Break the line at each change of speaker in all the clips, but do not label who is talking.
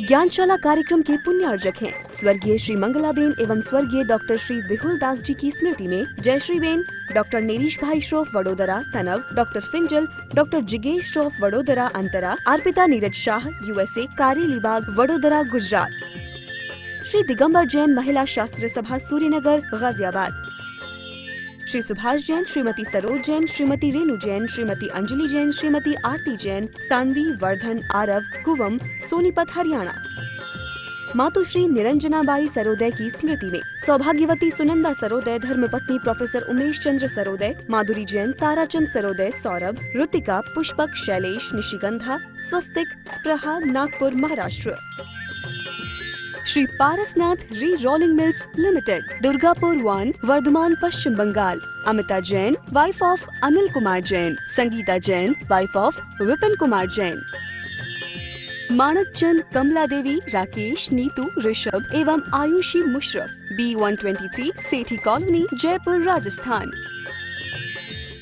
ज्ञानशाला कार्यक्रम के पुण्यार्जक हैं स्वर्गीय श्री मंगलाबेन एवं स्वर्गीय डॉक्टर श्री विहुल दास जी की स्मृति में जयश्री बेन, डॉक्टर नेरीश भाई श्रोफ वडोदरा तनव, डॉक्टर फिंजल, डॉक्टर जिगेश श्रोफ वडोदरा अंतरा, अर्पिता नीरज शाह USA कारेलीबाग वडोदरा गुजरात, श्री दिगंबर जैन महिला शास्त्र सभा सूर्यनगर गाजियाबाद, श्री सुभाष जैन, श्रीमती सरोज जैन, श्रीमती रेणु जैन, श्रीमती अंजलि जैन, श्रीमती आरती जैन, सानवी, वर्धन, आरव, कुवम, सोनीपत हरियाणा। मातुश्री निरंजनाबाई सरोदय की स्मृति में सौभाग्यवती सुनंदा सरोदय, धर्मपत्नी professor Umesh Chandra Sarodaya, Madhuri Jain, Tarachand Sarodaya, Saurabh, Ritika, Pushpak, Shailesh, Nishigandha, Swastik, Spruha, Nagpur Maharashtra. Shri Parasnath re rolling mills limited, Durgapur 1, Bardhaman Paschim Bangal. Amita Jain, wife of Anil Kumar Jain, Sangeeta Jain, wife of Vipin Kumar Jain. Manak Chand, Kamla Devi, Rakesh, Neetu, Rishabh एवं आयुषी मुशरफ, B123 सेठी कॉलोनी, जयपुर, राजस्थान।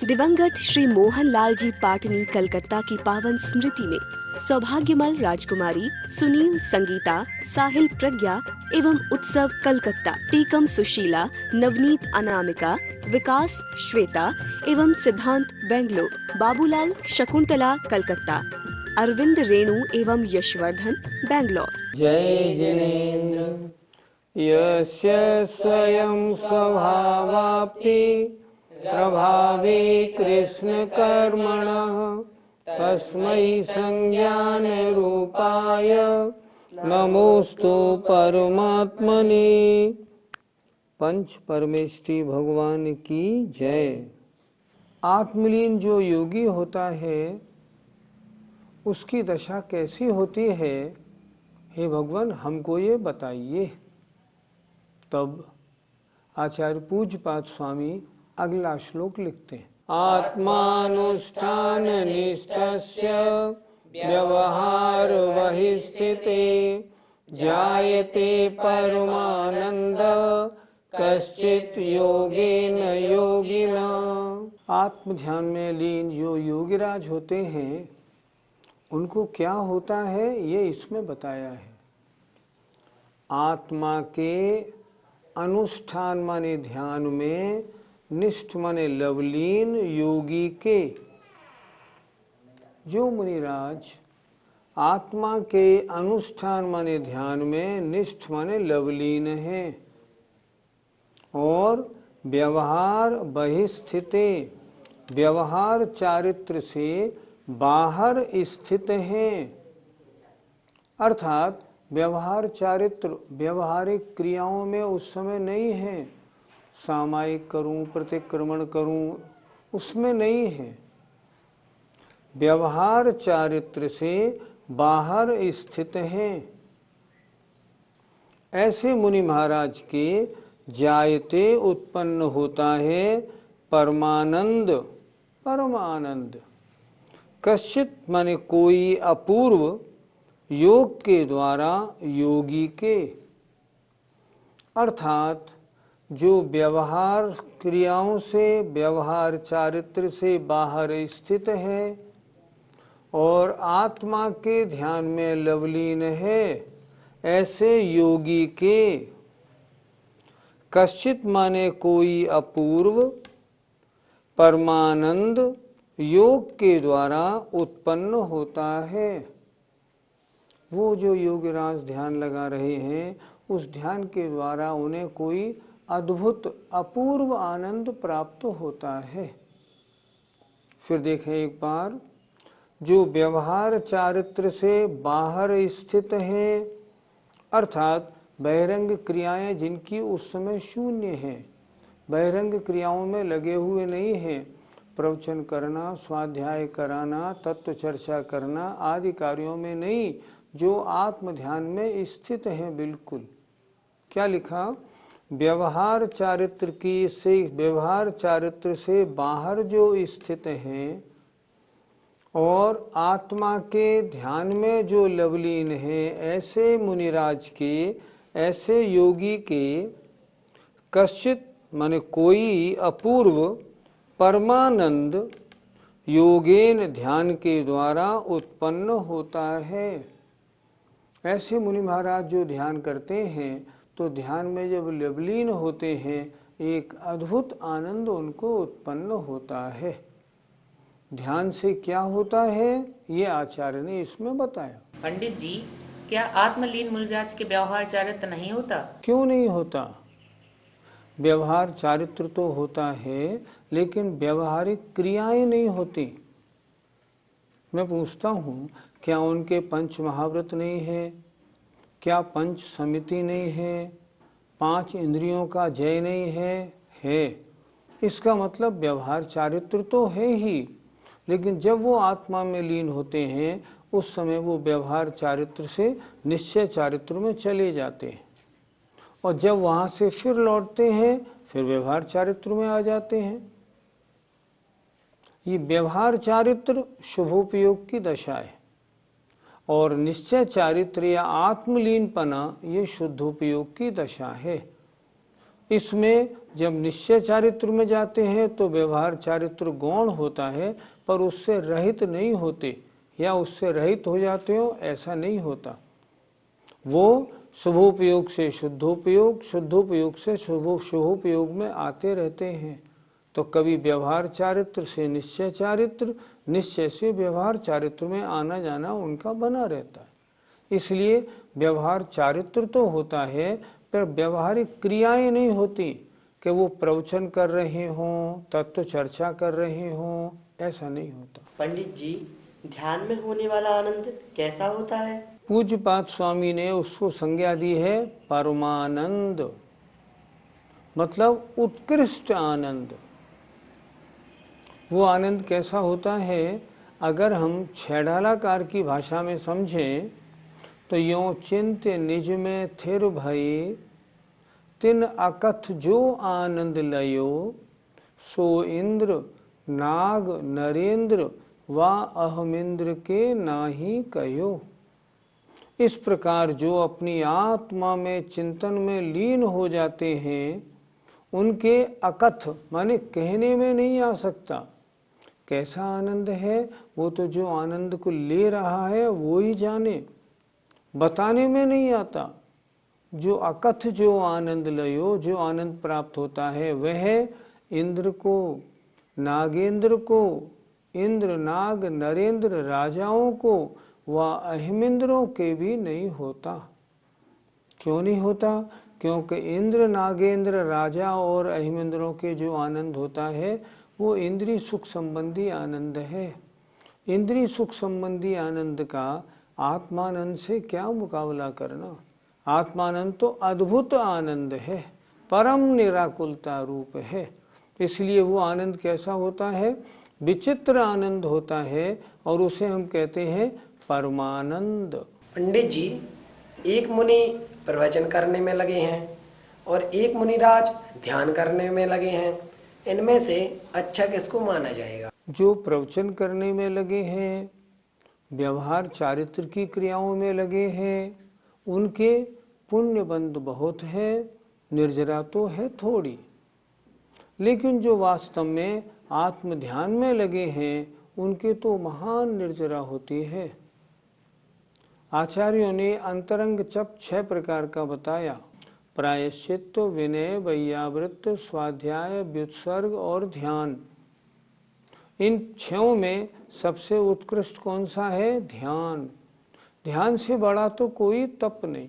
दिवंगत श्री मोहन लाल जी पाटनी कलकत्ता की पावन स्मृति में सौभाग्यमल राजकुमारी, सुनील, संगीता, साहिल, प्रज्ञा एवं उत्सव कलकत्ता, टीकम सुशीला, नवनीत अनामिका, विकास श्वेता एवं सिद्धांत बेंगलोर, बाबूलाल शकुंतला कलकत्ता, अरविंद रेणु एवं यशवर्धन बेंगलोर।
जय जिनेन्द्र यस्य स्वयं स्वभावाप्ति प्रभावे कृष्ण कर्मणः तस्मै संज्ञान रूपाय नमोस्तु परमात्मने। पंच परमेष्टि भगवान की जय। आत्मलीन जो योगी होता है उसकी दशा कैसी होती है, हे भगवान हमको ये बताइए। तब आचार्य पूज्यपाद स्वामी अगला श्लोक लिखते हैं। आत्मानुष्ठान निष्ठस्य व्यवहार बहिस्थिते जायते परमानंद कश्चित् योगेन योगिना। आत्म ध्यान में लीन जो योगीराज होते हैं उनको क्या होता है ये इसमें बताया है। आत्मा के अनुष्ठान माने ध्यान में, निष्ठ माने लवलीन योगी के, जो मुनिराज आत्मा के अनुष्ठान माने ध्यान में, निष्ठ माने लवलीन है और व्यवहार बहिस्थिते, व्यवहार चारित्र से बाहर स्थित हैं, अर्थात व्यवहार चारित्र व्यवहारिक क्रियाओं में उस समय नहीं है, सामायिक करूं, प्रतिक्रमण करूं, उसमें नहीं है। व्यवहार चारित्र से बाहर स्थित हैं। ऐसे मुनि महाराज के जायते उत्पन्न होता है परमानंद, परम आनंद। कश्चित माने कोई, अपूर्व, योग के द्वारा योगी के, अर्थात जो व्यवहार क्रियाओं से, व्यवहार चारित्र से बाहर स्थित है और आत्मा के ध्यान में लवलीन है, ऐसे योगी के। कश्चित माने कोई, अपूर्व, परमानंद योग के द्वारा उत्पन्न होता है। वो जो योगीराज ध्यान लगा रहे हैं उस ध्यान के द्वारा उन्हें कोई अद्भुत अपूर्व आनंद प्राप्त होता है। फिर देखें एक बार, जो व्यवहार चारित्र से बाहर स्थित हैं, अर्थात बहिरंग क्रियाएं जिनकी उस समय शून्य हैं, बहिरंग क्रियाओं में लगे हुए नहीं हैं, प्रवचन करना, स्वाध्याय कराना, तत्व चर्चा करना आदि कार्यों में नहीं, जो आत्म ध्यान में स्थित हैं बिल्कुल। क्या लिखा? व्यवहार चारित्र की से, व्यवहार चारित्र से बाहर जो स्थित हैं और आत्मा के ध्यान में जो लवलीन हैं, ऐसे मुनिराज के, ऐसे योगी के कश्चित माने कोई, अपूर्व, परमानंद योगेन ध्यान के द्वारा उत्पन्न होता है। ऐसे मुनि महाराज जो ध्यान करते हैं तो ध्यान में जब लवलीन होते हैं एक अद्भुत आनंद उनको उत्पन्न होता है। ध्यान से क्या होता है ये आचार्य ने इसमें बताया।
पंडित जी, क्या आत्मलीन मुनिराज के व्यवहार चारित्र नहीं होता?
क्यों नहीं होता? व्यवहार चारित्र तो होता है लेकिन व्यवहारिक क्रियाएं नहीं होती। मैं पूछता हूँ, क्या उनके पंच महाव्रत नहीं है? क्या पंच समिति नहीं है? 5 इंद्रियों का जय नहीं है? है। इसका मतलब व्यवहार चारित्र तो है ही, लेकिन जब वो आत्मा में लीन होते हैं उस समय वो व्यवहार चारित्र से निश्चय चारित्र में चले जाते हैं, और जब वहाँ से फिर लौटते हैं फिर व्यवहार चारित्र में आ जाते हैं। ये व्यवहार चारित्र शुभोपयोग की दशा है, और निश्चय चारित्र या आत्मलीनपना ये शुद्धोपयोग की दशा है। इसमें जब निश्चय चारित्र में जाते हैं तो व्यवहार चारित्र गौण होता है, पर उससे रहित नहीं होते या उससे रहित हो जाते हो ऐसा नहीं होता। वो शुभोपयोग से शुद्धोपयोग, शुद्धोपयोग से शुभोपयोग में आते रहते हैं। तो कभी व्यवहार चारित्र से निश्चय चारित्र, निश्चय से व्यवहार चारित्र में आना जाना उनका बना रहता है। इसलिए व्यवहार चारित्र तो होता है पर व्यवहारिक क्रियाएं नहीं होती कि वो प्रवचन कर रहे हों, तत्व चर्चा कर रहे हों, ऐसा नहीं होता।
पंडित जी, ध्यान में होने वाला आनंद कैसा होता है?
पूज्यपाद स्वामी ने उसको संज्ञा दी है परमानंद, मतलब उत्कृष्ट आनंद। वो आनंद कैसा होता है? अगर हम छैडालाकार की भाषा में समझें तो यों चिंत निज में थिर भई, तिन अकथ जो आनंद लयो, सो इंद्र नाग नरेंद्र वा अहमिंद्र के नाही कहो। इस प्रकार जो अपनी आत्मा में चिंतन में लीन हो जाते हैं उनके अकथ माने कहने में नहीं आ सकता। कैसा आनंद है वो तो जो आनंद को ले रहा है वो ही जाने, बताने में नहीं आता। जो अकथ जो आनंद लयो, जो आनंद प्राप्त होता है वह इंद्र को, नागेंद्र को, इंद्र नाग नरेंद्र राजाओं को व अहिमिंद्रों के भी नहीं होता। क्यों नहीं होता? क्योंकि इंद्र नागेंद्र राजा और अहिमिंद्रों के जो आनंद होता है वो इंद्रिय सुख संबंधी आनंद है। इंद्रिय सुख संबंधी आनंद का आत्मानंद से क्या मुकाबला करना? आत्मानंद तो अद्भुत आनंद है, परम निराकुलता रूप है। इसलिए वो आनंद कैसा होता है? विचित्र आनंद होता है, और उसे हम कहते हैं परमानंद।
पंडित जी, एक मुनि प्रवचन करने में लगे हैं और एक मुनिराज ध्यान करने में लगे हैं, इनमें से अच्छा किसको माना जाएगा?
जो प्रवचन करने में लगे हैं, व्यवहार चारित्र की क्रियाओं में लगे हैं, उनके पुण्य बंध बहुत है, निर्जरा तो है थोड़ी। लेकिन जो वास्तव में आत्म ध्यान में लगे हैं उनके तो महान निर्जरा होती है। आचार्यों ने अंतरंग जप 6 प्रकार का बताया: प्रायश्चित्त, विनय, वैयावृत्त, स्वाध्याय, व्युत्सर्ग और ध्यान। इन 6 में सबसे उत्कृष्ट कौन सा है? ध्यान। ध्यान से बड़ा तो कोई तप नहीं।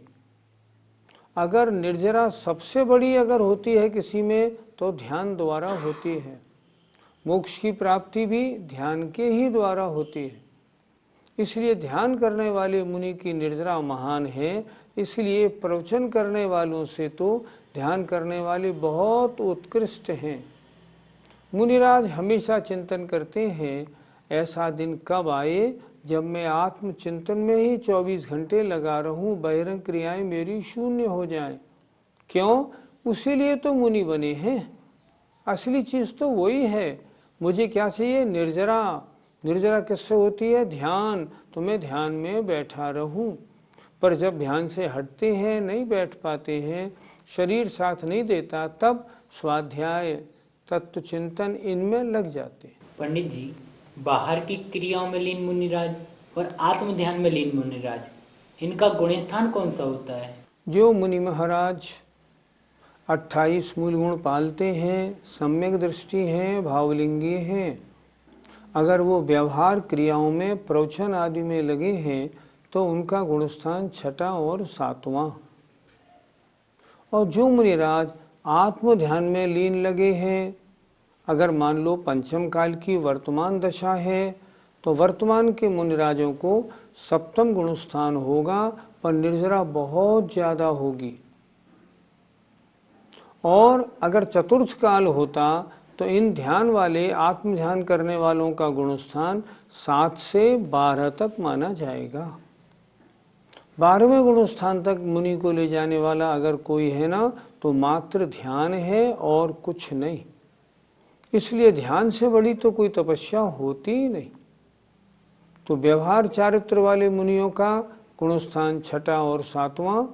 अगर निर्जरा सबसे बड़ी अगर होती है किसी में तो ध्यान द्वारा होती है। मोक्ष की प्राप्ति भी ध्यान के ही द्वारा होती है। इसलिए ध्यान करने वाले मुनि की निर्जरा महान है। इसलिए प्रवचन करने वालों से तो ध्यान करने वाले बहुत उत्कृष्ट हैं। मुनिराज हमेशा चिंतन करते हैं, ऐसा दिन कब आए जब मैं आत्मचिंतन में ही 24 घंटे लगा रहूं, बहिरंग क्रियाएं मेरी शून्य हो जाएं। क्यों? उसी लिए तो मुनि बने हैं। असली चीज़ तो वही है। मुझे क्या चाहिए? निर्जरा। निर्जरा किससे होती है? ध्यान। तो मैं ध्यान में बैठा रहूं। पर जब ध्यान से हटते हैं, नहीं बैठ पाते हैं, शरीर साथ नहीं देता, तब स्वाध्याय, तत्व चिंतन इनमें लग जाते हैं।
पंडित जी, बाहर की क्रियाओं में लीन मुनिराज और आत्म ध्यान में लीन मुनिराज,
इनका गुण स्थान कौन सा होता है?
जो मुनि महाराज 28 मूल गुण पालते हैं, सम्यक दृष्टि हैं, भावलिंगी हैं, अगर वो व्यवहार क्रियाओं में प्रवचन आदि में लगे हैं तो उनका गुणस्थान 6वां और 7वां। और जो मुनिराज आत्म ध्यान में लीन लगे हैं, अगर मान लो पंचम काल की वर्तमान दशा है तो वर्तमान के मुनिराजों को 7वां गुणस्थान होगा, पर निर्जरा बहुत ज़्यादा होगी। और अगर चतुर्थ काल होता तो इन ध्यान वाले आत्म ध्यान करने वालों का गुणस्थान 7 से 12 तक माना जाएगा। 12वें गुणस्थान तक मुनि को ले जाने वाला अगर कोई है ना तो मात्र ध्यान है और कुछ नहीं। इसलिए ध्यान से बड़ी तो कोई तपस्या होती ही नहीं। तो व्यवहार चारित्र वाले मुनियों का गुणस्थान 6वां और 7वां,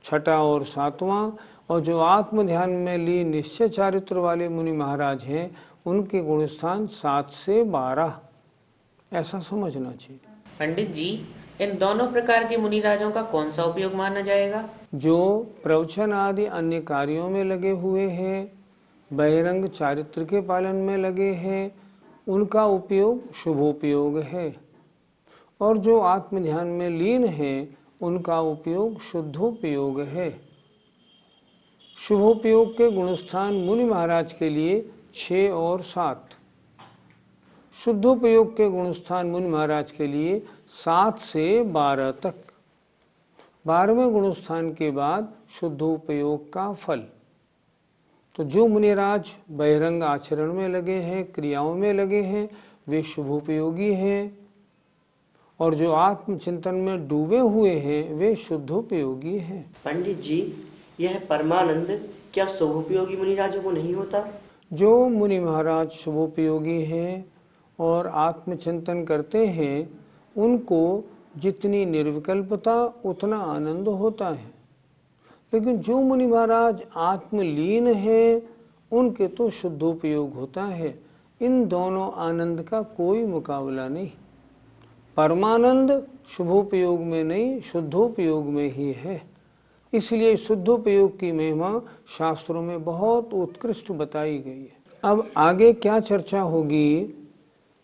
6वां और 7वां, और जो आत्म ध्यान में लीन निश्चय चारित्र वाले मुनि महाराज हैं उनके गुणस्थान 7 से 12, ऐसा समझना चाहिए।
पंडित जी, इन दोनों प्रकार के मुनिराजों का कौन सा उपयोग माना जाएगा?
जो प्रवचन आदि अन्य कार्यों में लगे हुए हैं, बहिरंग चारित्र के पालन में लगे हैं, उनका उपयोग शुभोपयोग है। और जो आत्म ध्यान में लीन है उनका उपयोग शुद्धोपयोग है। शुभोपयोग के गुणस्थान मुनि महाराज के लिए 6 और 7, शुद्धोपयोग के गुणस्थान मुनि महाराज के लिए 7 से 12 तक। 12वें गुणस्थान के बाद शुद्धोपयोग का फल। तो जो मुनिराज बहिरंग आचरण में लगे हैं, क्रियाओं में लगे हैं, वे शुभोपयोगी हैं, और जो आत्मचिंतन में डूबे हुए हैं वे शुद्धोपयोगी हैं।
पंडित जी, यह परमानंद क्या शुभोपयोगी मुनिराजों को नहीं होता?
जो मुनि महाराज शुभोपयोगी हैं और आत्मचिंतन करते हैं उनको जितनी निर्विकल्पता उतना आनंद होता है, लेकिन जो मुनि महाराज आत्मलीन हैं उनके तो शुद्धोपयोग होता है। इन दोनों आनंद का कोई मुकाबला नहीं। परमानंद शुभोपयोग में नहीं, शुद्धोपयोग में ही है। इसलिए शुद्धोपयोग की महिमा शास्त्रों में बहुत उत्कृष्ट बताई गई है। अब आगे क्या चर्चा होगी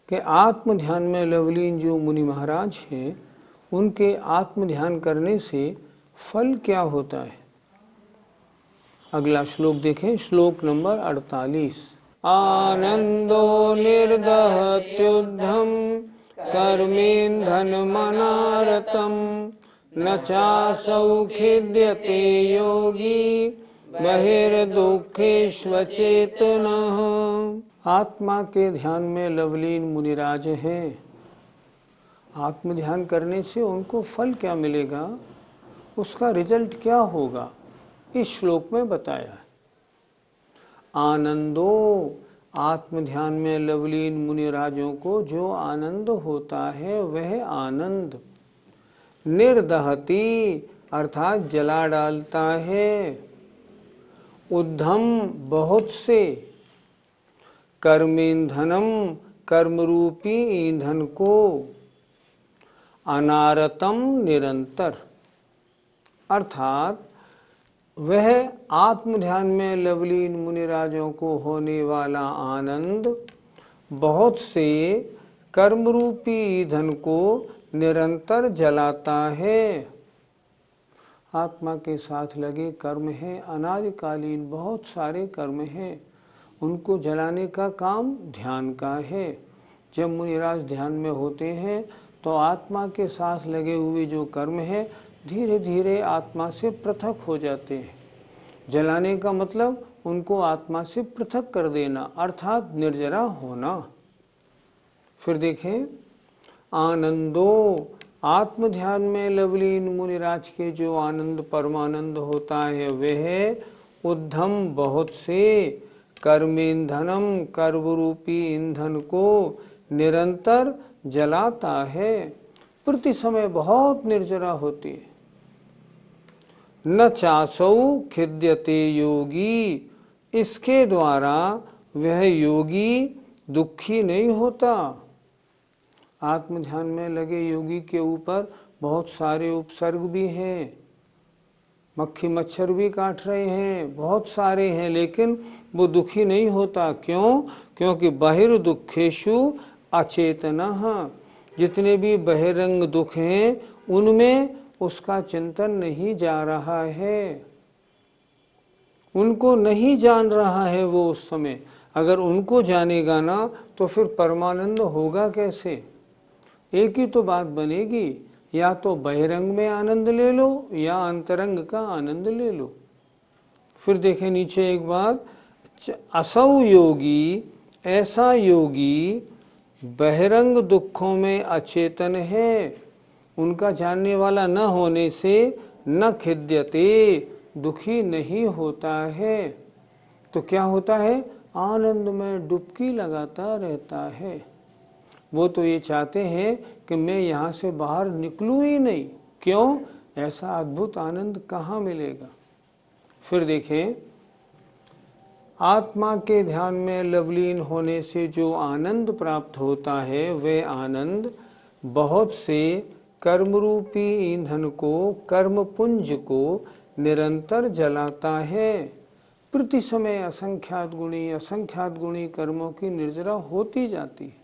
कि आत्म ध्यान में लवलीन जो मुनि महाराज हैं उनके आत्म ध्यान करने से फल क्या होता है। अगला श्लोक देखें, श्लोक नंबर 48। आनंदो निर्दहत्युद्धम कर्मेन्धन मनारतम न चासौ खिद्यते योगी बहिर्दुःखेष्वचेतनः। आत्मा के ध्यान में लवलीन मुनिराज हैं। आत्म ध्यान करने से उनको फल क्या मिलेगा, उसका रिजल्ट क्या होगा, इस श्लोक में बताया है। आनंदो, आत्म ध्यान में लवलीन मुनिराजों को जो आनंद होता है वह आनंद निर्दहती अर्थात जला डालता है, उद्धम बहुत से, कर्मेंधनम कर्मरूपी ईंधन को, अनारतम निरंतर, अर्थात वह आत्म ध्यान में लवलीन मुनिराजों को होने वाला आनंद बहुत से कर्मरूपी ईंधन को निरंतर जलाता है। आत्मा के साथ लगे कर्म हैं, अनादिकालीन बहुत सारे कर्म हैं, उनको जलाने का काम ध्यान का है। जब मुनिराज ध्यान में होते हैं तो आत्मा के साथ लगे हुए जो कर्म हैं धीरे धीरे आत्मा से पृथक हो जाते हैं। जलाने का मतलब उनको आत्मा से पृथक कर देना, अर्थात निर्जरा होना। फिर देखें, आनंदो, आत्म ध्यान में लवलीन मुनिराज के जो आनंद परमानंद होता है वह उद्धम बहुत से, कर्मेंधनम कर्मरूपी ईंधन को निरंतर जलाता है, प्रति समय बहुत निर्जरा होती है। न चासौ खिद्यते योगी, इसके द्वारा वह योगी दुखी नहीं होता। आत्म ध्यान में लगे योगी के ऊपर बहुत सारे उपसर्ग भी हैं, मक्खी मच्छर भी काट रहे हैं, बहुत सारे हैं, लेकिन वो दुखी नहीं होता। क्यों? क्योंकि बहिर्दुखेषु अचेतनः, जितने भी बहिरंग दुख हैं उनमें उसका चिंतन नहीं जा रहा है, उनको नहीं जान रहा है वो उस समय। अगर उनको जानेगा ना तो फिर परमानंद होगा कैसे? एक ही तो बात बनेगी, या तो बहिरंग में आनंद ले लो या अंतरंग का आनंद ले लो। फिर देखें नीचे एक बात, असौ योगी, ऐसा योगी बहिरंग दुखों में अचेतन है, उनका जानने वाला न होने से न खिद्यते, दुखी नहीं होता है। तो क्या होता है? आनंद में डुबकी लगाता रहता है। वो तो ये चाहते हैं कि मैं यहाँ से बाहर निकलूँ ही नहीं। क्यों? ऐसा अद्भुत आनंद कहाँ मिलेगा? फिर देखें, आत्मा के ध्यान में लवलीन होने से जो आनंद प्राप्त होता है वह आनंद बहुत से कर्मरूपी ईंधन को, कर्म पुंज को निरंतर जलाता है। प्रति समय असंख्यात गुणी कर्मों की निर्जरा होती जाती है।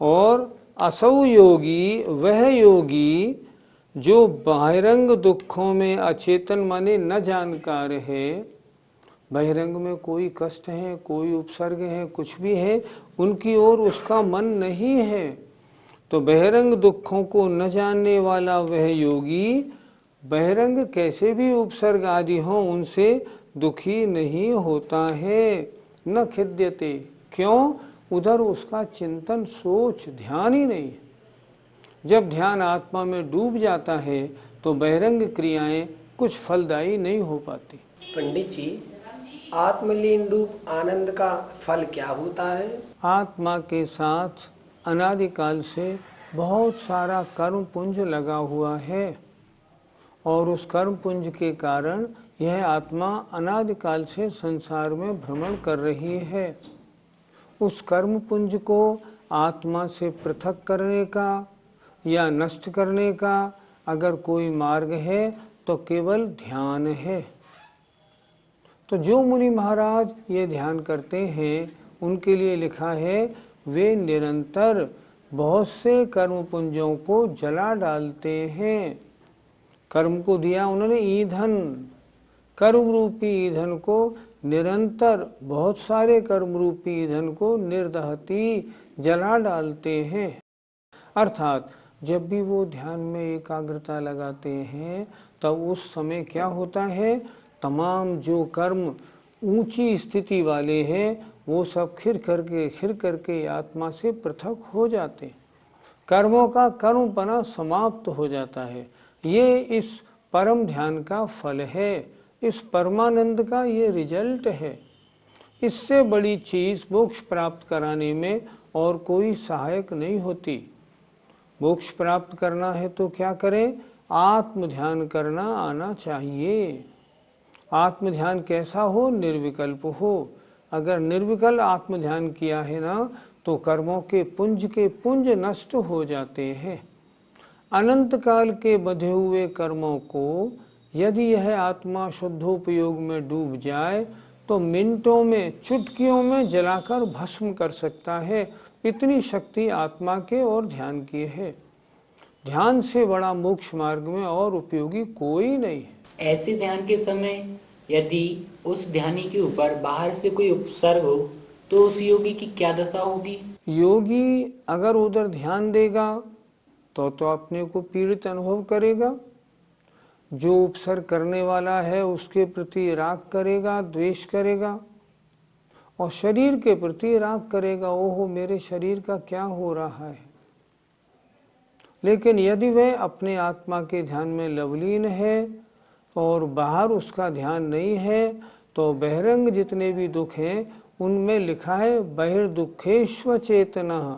और असौ योगी वह योगी जो बहिरंग दुखों में अचेतन माने न जानकार है, बहिरंग में कोई कष्ट है, कोई उपसर्ग है, कुछ भी है, उनकी ओर उसका मन नहीं है। तो बहिरंग दुखों को न जानने वाला वह योगी बहिरंग कैसे भी उपसर्ग आदि हो उनसे दुखी नहीं होता है, न खिद्यते। क्यों? उधर उसका चिंतन, सोच, ध्यान ही नहीं है। जब ध्यान आत्मा में डूब जाता है तो बहिरंग क्रियाएं कुछ फलदायी नहीं हो पाती।
पंडित जी, आत्मलीन रूप आनंद का फल क्या होता है?
आत्मा के साथ अनादिकाल से बहुत सारा कर्म पुंज लगा हुआ है, और उस कर्म पुंज के कारण यह आत्मा अनादिकाल से संसार में भ्रमण कर रही है। उस कर्म पुंज को आत्मा से पृथक करने का या नष्ट करने का अगर कोई मार्ग है तो केवल ध्यान है। तो जो मुनि महाराज ये ध्यान करते हैं उनके लिए लिखा है, वे निरंतर बहुत से कर्म पुंजों को जला डालते हैं। कर्म को दिया उन्होंने ईंधन, कर्म रूपी ईंधन को निरंतर बहुत सारे कर्म रूपी ईंधन को निर्दहती जला डालते हैं। अर्थात जब भी वो ध्यान में एकाग्रता लगाते हैं तब उस समय क्या होता है, तमाम जो कर्म ऊंची स्थिति वाले हैं वो सब खिर करके आत्मा से पृथक हो जाते हैं। कर्मों का कर्मपना समाप्त हो जाता है। ये इस परम ध्यान का फल है, इस परमानंद का ये रिजल्ट है। इससे बड़ी चीज़ मोक्ष प्राप्त कराने में और कोई सहायक नहीं होती। मोक्ष प्राप्त करना है तो क्या करें? आत्म ध्यान करना आना चाहिए। आत्म ध्यान कैसा हो? निर्विकल्प हो। अगर निर्विकल्प आत्म ध्यान किया है ना तो कर्मों के पुंज नष्ट हो जाते हैं। अनंत काल के बंधे हुए कर्मों को यदि यह आत्मा शुद्धोपयोग में डूब जाए तो मिनटों में, चुटकियों में जलाकर भस्म कर सकता है। इतनी शक्ति आत्मा के और ध्यान की है। ध्यान से बड़ा मोक्ष मार्ग में और उपयोगी कोई नहीं है।
ऐसे ध्यान के समय यदि उस ध्यानी के ऊपर बाहर से कोई उपसर्ग हो तो उस योगी की क्या दशा होगी?
योगी अगर उधर ध्यान देगा तो अपने को पीड़ित अनुभव करेगा। जो उपसर्ग करने वाला है उसके प्रति राग करेगा, द्वेष करेगा, और शरीर के प्रति राग करेगा, ओहो मेरे शरीर का क्या हो रहा है। लेकिन यदि वह अपने आत्मा के ध्यान में लवलीन है और बाहर उसका ध्यान नहीं है तो बहिरंग जितने भी दुख हैं उनमें लिखा है बहिर्दुखेष्व चेतनः,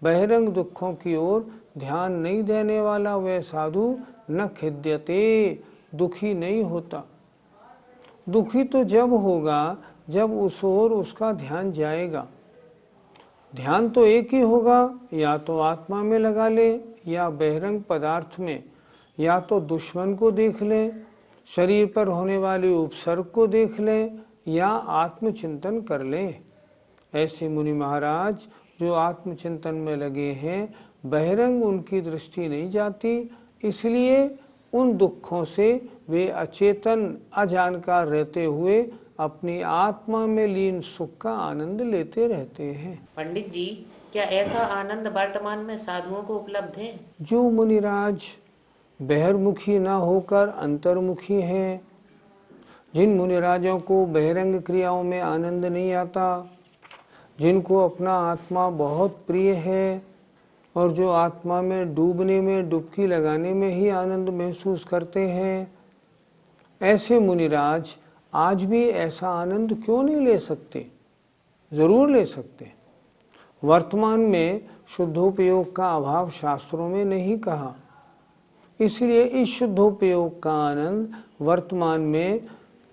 बहिरंग दुखों की ओर ध्यान नहीं देने वाला वह साधु न खिद्यते, दुखी नहीं होता। दुखी तो जब होगा जब उस ओर उसका ध्यान जाएगा। ध्यान तो एक ही होगा, या तो आत्मा में लगा ले या बहिरंग पदार्थ में या तो दुश्मन को देख लें, शरीर पर होने वाले उपसर्ग को देख लें या आत्मचिंतन कर लें। ऐसे मुनि महाराज जो आत्मचिंतन में लगे हैं, बहिरंग उनकी दृष्टि नहीं जाती, इसलिए उन दुखों से वे अचेतन अजानकार रहते हुए अपनी आत्मा में लीन सुख का आनंद लेते रहते हैं।
पंडित जी, क्या ऐसा आनंद वर्तमान में साधुओं को उपलब्ध है?
जो मुनिराज बहिर्मुखी न होकर अंतर्मुखी हैं, जिन मुनिराजों को बहिरंग क्रियाओं में आनंद नहीं आता, जिनको अपना आत्मा बहुत प्रिय है और जो आत्मा में डूबने में, डुबकी लगाने में ही आनंद महसूस करते हैं, ऐसे मुनिराज आज भी ऐसा आनंद क्यों नहीं ले सकते? जरूर ले सकते। वर्तमान में शुद्धोपयोग का अभाव शास्त्रों में नहीं कहा, इसलिए इस शुद्धोपयोग का आनंद वर्तमान में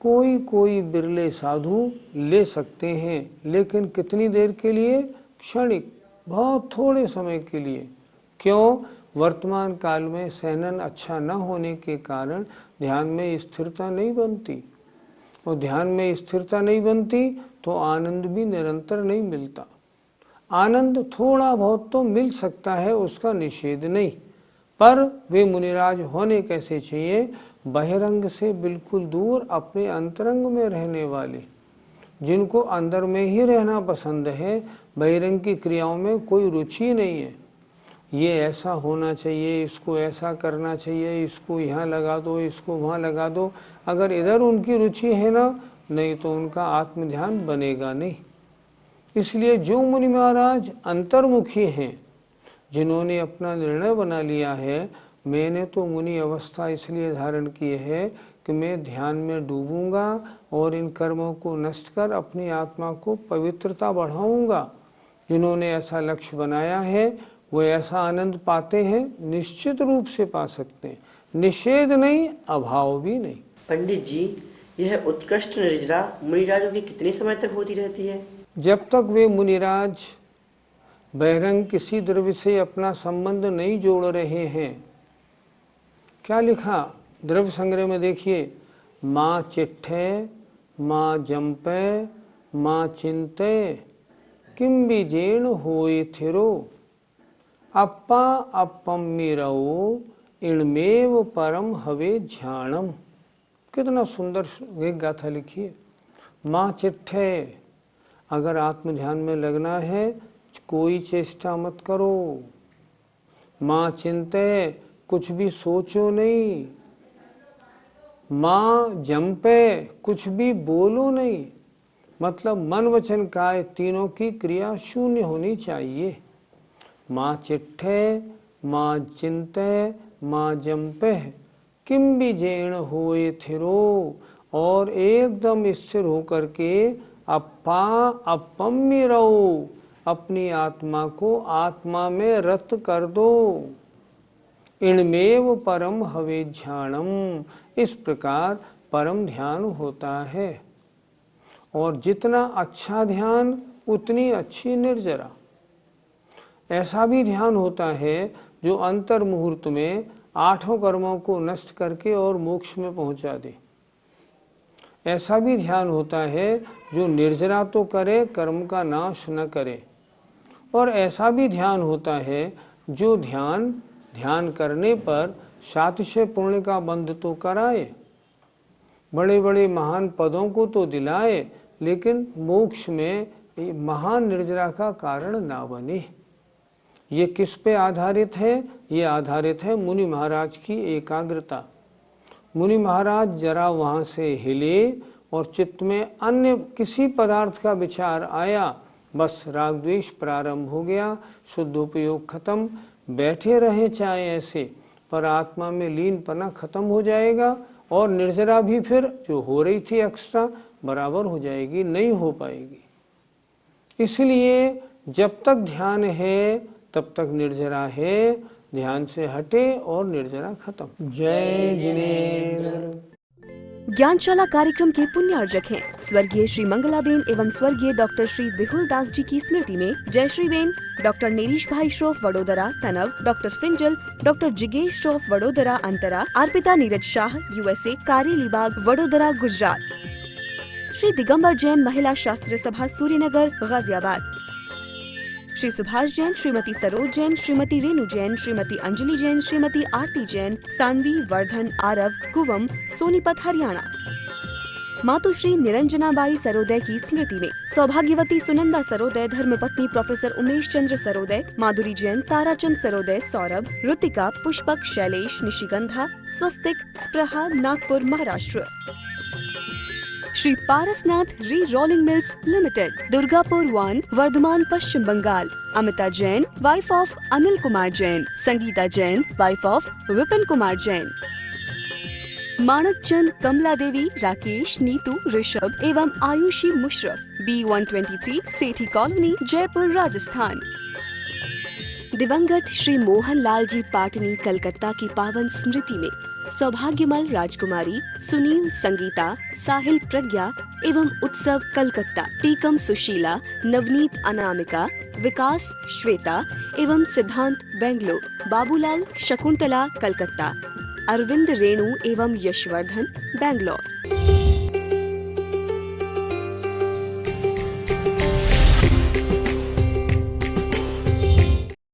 कोई कोई बिरले साधु ले सकते हैं, लेकिन कितनी देर के लिए? क्षणिक, बहुत थोड़े समय के लिए। क्यों? वर्तमान काल में सहनन अच्छा न होने के कारण ध्यान में स्थिरता नहीं बनती, और ध्यान में स्थिरता नहीं बनती तो आनंद भी निरंतर नहीं मिलता। आनंद थोड़ा बहुत तो मिल सकता है, उसका निषेध नहीं, पर वे मुनिराज होने कैसे चाहिए? बहिरंग से बिल्कुल दूर अपने अंतरंग में रहने वाले, जिनको अंदर में ही रहना पसंद है, बहिरंग की क्रियाओं में कोई रुचि नहीं है। ये ऐसा होना चाहिए, इसको ऐसा करना चाहिए, इसको यहाँ लगा दो, इसको वहाँ लगा दो, अगर इधर उनकी रुचि है ना, नहीं तो उनका आत्मध्यान बनेगा नहीं। इसलिए जो मुनि महाराज अंतर्मुखी हैं, जिन्होंने अपना निर्णय बना लिया है, मैंने तो मुनि अवस्था इसलिए धारण की है कि मैं ध्यान में डूबूंगा और इन कर्मों को नष्ट कर अपनी आत्मा को पवित्रता बढ़ाऊंगा, जिन्होंने ऐसा लक्ष्य बनाया है वो ऐसा आनंद पाते हैं, निश्चित रूप से पा सकते हैं, निषेध नहीं, अभाव भी नहीं।
पंडित जी, यह उत्कृष्ट निर्जरा मुनिराजों की कितने समय तक होती रहती है?
जब तक वे मुनिराज बहिरंग किसी द्रव्य से अपना संबंध नहीं जोड़ रहे हैं। क्या लिखा द्रव्य संग्रह में? देखिए, माँ चिट्ठे, माँ जंपे, माँ चिंते, किम बीजेण होए थिरो, अप्पा अपम मीरो, इणमेव परम हवे ध्यानम। कितना सुंदर एक गाथा लिखी है। माँ चिट्ठे, अगर आत्म ध्यान में लगना है कोई चेष्टा मत करो। माँ चिंते, कुछ भी सोचो नहीं। माँ जंपे, कुछ भी बोलो नहीं, मतलब मन वचन काय तीनों की क्रिया शून्य होनी चाहिए। माँ चिट्ठे, माँ चिंते, माँ जंपे, किम बीजेण होए थिरो, और एकदम स्थिर होकर के अप्पा अपम्य रहो, अपनी आत्मा को आत्मा में रत कर दो। इणमेव परम हवे ध्यानम, इस प्रकार परम ध्यान होता है। और जितना अच्छा ध्यान उतनी अच्छी निर्जरा। ऐसा भी ध्यान होता है जो अंतर मुहूर्त में आठों कर्मों को नष्ट करके और मोक्ष में पहुंचा दे। ऐसा भी ध्यान होता है जो निर्जरा तो करे, कर्म का नाश न करे। और ऐसा भी ध्यान होता है जो ध्यान करने पर सातिशय पुण्य का बंध तो कराए, बड़े बड़े महान पदों को तो दिलाए, लेकिन मोक्ष में महान निर्जरा का कारण ना बने। ये किस पे आधारित है? ये आधारित है मुनि महाराज की एकाग्रता। मुनि महाराज जरा वहाँ से हिले और चित्त में अन्य किसी पदार्थ का विचार आया, बस राग द्वेष प्रारंभ हो गया, शुद्धोपयोग खत्म। बैठे रहे चाहे ऐसे, पर आत्मा में लीनपना खत्म हो जाएगा और निर्जरा भी फिर जो हो रही थी एक्स्ट्रा बराबर हो जाएगी, नहीं हो पाएगी। इसलिए जब तक ध्यान है तब तक निर्जरा है, ध्यान से हटे और निर्जरा खत्म। जय जिनेंद्र।
ज्ञानशाला कार्यक्रम के पुण्यार्जक हैं स्वर्गीय श्री मंगलाबेन एवं स्वर्गीय डॉक्टर श्री विहुल दास जी की स्मृति में जयश्री बेन, डॉक्टर नेरीश भाई श्रोफ वडोदरा तनव, डॉक्टर फिंजल, डॉक्टर जिगेश श्रोफ वडोदरा अंतरा, अर्पिता नीरज शाह USA, कारेलीबाग वडोदरा गुजरात, श्री दिगंबर जैन महिला शास्त्र सभा सूर्यनगर गाजियाबाद, श्री सुभाष जैन, श्रीमती सरोज जैन, श्रीमती रेणु जैन, श्रीमती अंजलि जैन, श्रीमती आरती जैन, सानवी वर्धन आरव कुवम सोनीपत हरियाणा। मातुश्री निरंजनाबाई सरोदय की स्मृति में सौभाग्यवती सुनंदा सरोदय, धर्मपत्नी professor Umesh Chandra Sarodaya, Madhuri Jain, Tarachand Sarodaya, Saurabh, Ritika, Pushpak, Shailesh, Nishigandha, Swastik, Spruha, Nagpur Maharashtra. Shri Parasnath re rolling mills limited, Durgapur 1, Bardhaman Paschim Bangal, Amita Jain, wife of Anil Kumar Jain, Sangeeta Jain, wife of Vipin Kumar Jain, Manak Chand, Kamla Devi, Rakesh, Neetu, Rishabh एवं आयुषी मुशरफ, B123 सेठी कॉलोनी, जयपुर, राजस्थान। दिवंगत श्री मोहन लाल जी पाटनी कलकत्ता की पावन स्मृति में सौभाग्यमल राजकुमारी, सुनील संगीता, साहिल प्रज्ञा एवं उत्सव कलकत्ता, टीकम सुशीला, नवनीत अनामिका, विकास श्वेता एवं सिद्धांत बेंगलोर, बाबूलाल शकुंतला कलकत्ता, अरविंद रेणु एवं यशवर्धन बेंगलोर।